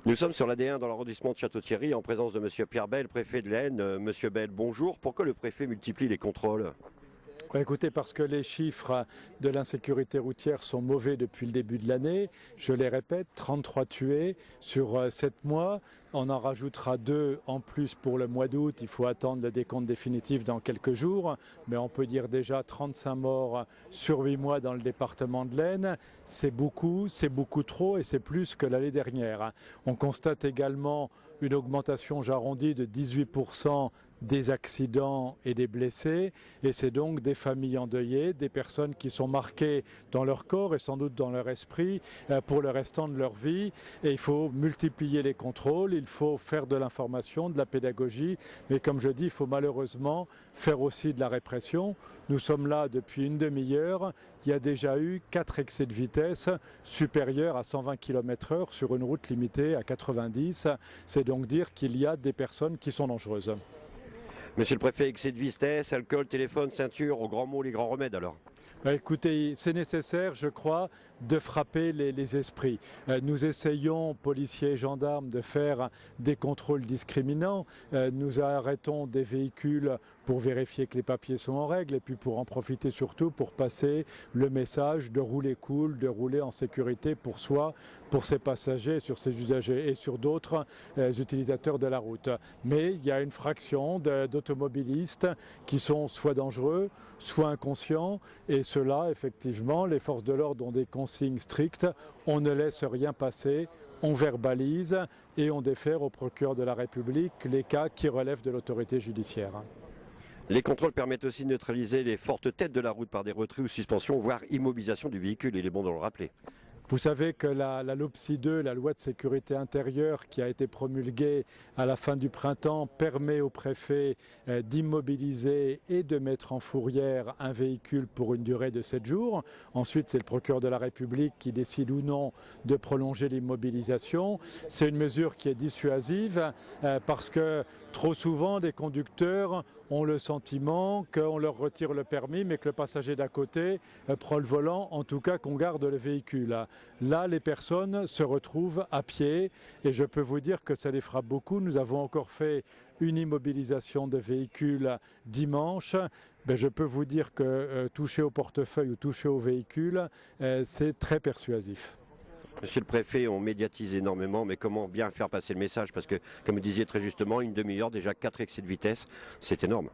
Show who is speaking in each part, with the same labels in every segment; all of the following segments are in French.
Speaker 1: Nous sommes sur l'AD1 dans l'arrondissement de Château-Thierry en présence de Monsieur Pierre Bel, préfet de l'Aisne. Monsieur Bel, bonjour. Pourquoi le préfet multiplie les contrôles?
Speaker 2: Écoutez, parce que les chiffres de l'insécurité routière sont mauvais depuis le début de l'année. Je les répète, 33 tués sur 7 mois. On en rajoutera 2 en plus pour le mois d'août. Il faut attendre le décompte définitif dans quelques jours. Mais on peut dire déjà 35 morts sur 8 mois dans le département de l'Aisne. C'est beaucoup trop et c'est plus que l'année dernière. On constate également une augmentation, j'arrondis, de 18% des accidents et des blessés, et c'est donc des familles endeuillées, des personnes qui sont marquées dans leur corps et sans doute dans leur esprit pour le restant de leur vie. Et il faut multiplier les contrôles, il faut faire de l'information, de la pédagogie, mais comme je dis, il faut malheureusement faire aussi de la répression. Nous sommes là depuis une demi-heure, il y a déjà eu 4 excès de vitesse supérieurs à 120 km/h sur une route limitée à 90. C'est donc dire qu'il y a des personnes qui sont dangereuses.
Speaker 1: Monsieur le préfet, excès de vitesse, alcool, téléphone, ceinture, au grand mot, les grands remèdes alors?
Speaker 2: Écoutez, c'est nécessaire, je crois, de frapper les esprits. Nous essayons, policiers et gendarmes, de faire des contrôles discriminants. Nous arrêtons des véhicules pour vérifier que les papiers sont en règle et puis pour en profiter surtout pour passer le message de rouler cool, de rouler en sécurité pour soi, pour ses passagers, sur ses usagers et sur d'autres utilisateurs de la route. Mais il y a une fraction d'automobilistes qui sont soit dangereux, soit inconscients, et ceux-là, effectivement, les forces de l'ordre ont des consignes strictes, on ne laisse rien passer, on verbalise et on défère au procureur de la République les cas qui relèvent de l'autorité judiciaire.
Speaker 1: Les contrôles permettent aussi de neutraliser les fortes têtes de la route par des retraits ou suspensions, voire immobilisation du véhicule, il est bon de le rappeler.
Speaker 2: Vous savez que la LOPSI 2, la loi de sécurité intérieure qui a été promulguée à la fin du printemps, permet au préfet d'immobiliser et de mettre en fourrière un véhicule pour une durée de 7 jours. Ensuite, c'est le procureur de la République qui décide ou non de prolonger l'immobilisation. C'est une mesure qui est dissuasive parce que trop souvent, les conducteurs ont le sentiment qu'on leur retire le permis, mais que le passager d'à côté prend le volant, en tout cas qu'on garde le véhicule. Là, les personnes se retrouvent à pied et je peux vous dire que ça les frappe beaucoup. Nous avons encore fait une immobilisation de véhicules dimanche. Je peux vous dire que toucher au portefeuille ou toucher au véhicule, c'est très persuasif.
Speaker 1: Monsieur le préfet, on médiatise énormément, mais comment bien faire passer le message? Parce que, comme vous disiez très justement, une demi-heure, déjà 4 excès de vitesse, c'est énorme.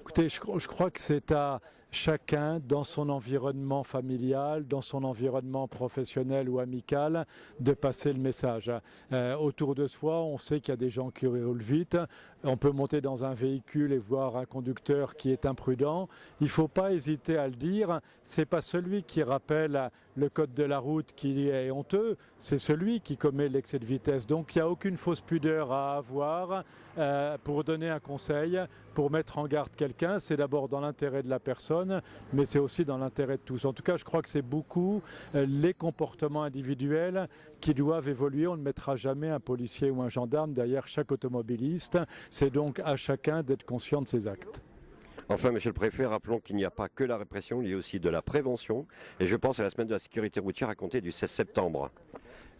Speaker 2: Écoutez, je crois que c'est à chacun, dans son environnement familial, dans son environnement professionnel ou amical, de passer le message. Autour de soi, on sait qu'il y a des gens qui roulent vite. On peut monter dans un véhicule et voir un conducteur qui est imprudent. Il ne faut pas hésiter à le dire. C'est pas celui qui rappelle le code de la route qui est honteux, c'est celui qui commet l'excès de vitesse. Donc il n'y a aucune fausse pudeur à avoir pour donner un conseil, pour mettre en garde quelqu'un. C'est d'abord dans l'intérêt de la personne, mais c'est aussi dans l'intérêt de tous. En tout cas, je crois que c'est beaucoup les comportements individuels qui doivent évoluer. On ne mettra jamais un policier ou un gendarme derrière chaque automobiliste. C'est donc à chacun d'être conscient de ses actes.
Speaker 1: Enfin, monsieur le préfet, rappelons qu'il n'y a pas que la répression, il y a aussi de la prévention. Et je pense à la semaine de la sécurité routière à compter du 16 septembre.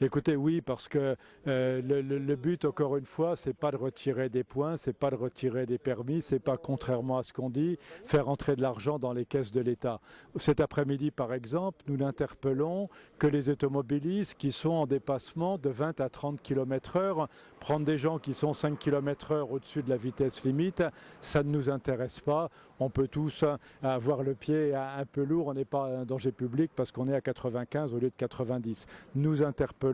Speaker 2: Écoutez, oui, parce que le but, encore une fois, c'est pas de retirer des points, c'est pas de retirer des permis, c'est pas, contrairement à ce qu'on dit, faire entrer de l'argent dans les caisses de l'État. Cet après-midi, par exemple, nous n'interpellons que les automobilistes qui sont en dépassement de 20 à 30 km/h. Prendre des gens qui sont 5 km/h au-dessus de la vitesse limite, ça ne nous intéresse pas. On peut tous avoir le pied un peu lourd, on n'est pas un danger public parce qu'on est à 95 au lieu de 90. Nous interpellons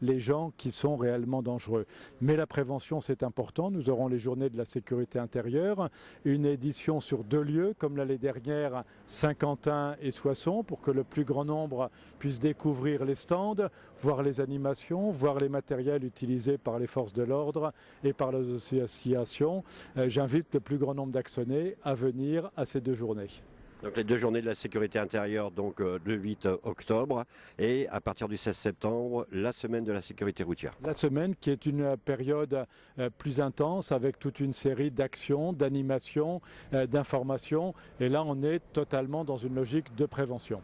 Speaker 2: les gens qui sont réellement dangereux. Mais la prévention, c'est important. Nous aurons les journées de la sécurité intérieure, une édition sur 2 lieux, comme l'année dernière, Saint-Quentin et Soissons, pour que le plus grand nombre puisse découvrir les stands, voir les animations, voir les matériels utilisés par les forces de l'ordre et par les associations. J'invite le plus grand nombre d'actionnaires à venir à ces 2 journées.
Speaker 1: Donc les 2 journées de la sécurité intérieure, donc le 8 octobre, et à partir du 16 septembre, la semaine de la sécurité routière.
Speaker 2: La semaine qui est une période plus intense avec toute une série d'actions, d'animations, d'informations. Et là, on est totalement dans une logique de prévention.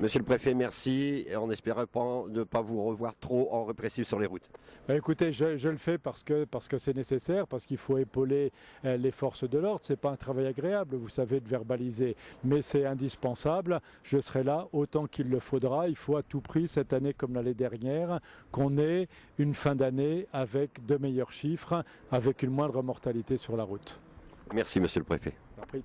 Speaker 1: Monsieur le préfet, merci, et en espérant ne pas vous revoir trop en répressif sur les routes.
Speaker 2: Écoutez, je le fais parce que c'est nécessaire, parce qu'il faut épauler les forces de l'ordre. Ce n'est pas un travail agréable, vous savez, de verbaliser, mais c'est indispensable. Je serai là autant qu'il le faudra. Il faut à tout prix, cette année comme l'année dernière, qu'on ait une fin d'année avec de meilleurs chiffres, avec une moindre mortalité sur la route.
Speaker 1: Merci, monsieur le préfet.
Speaker 2: Compris.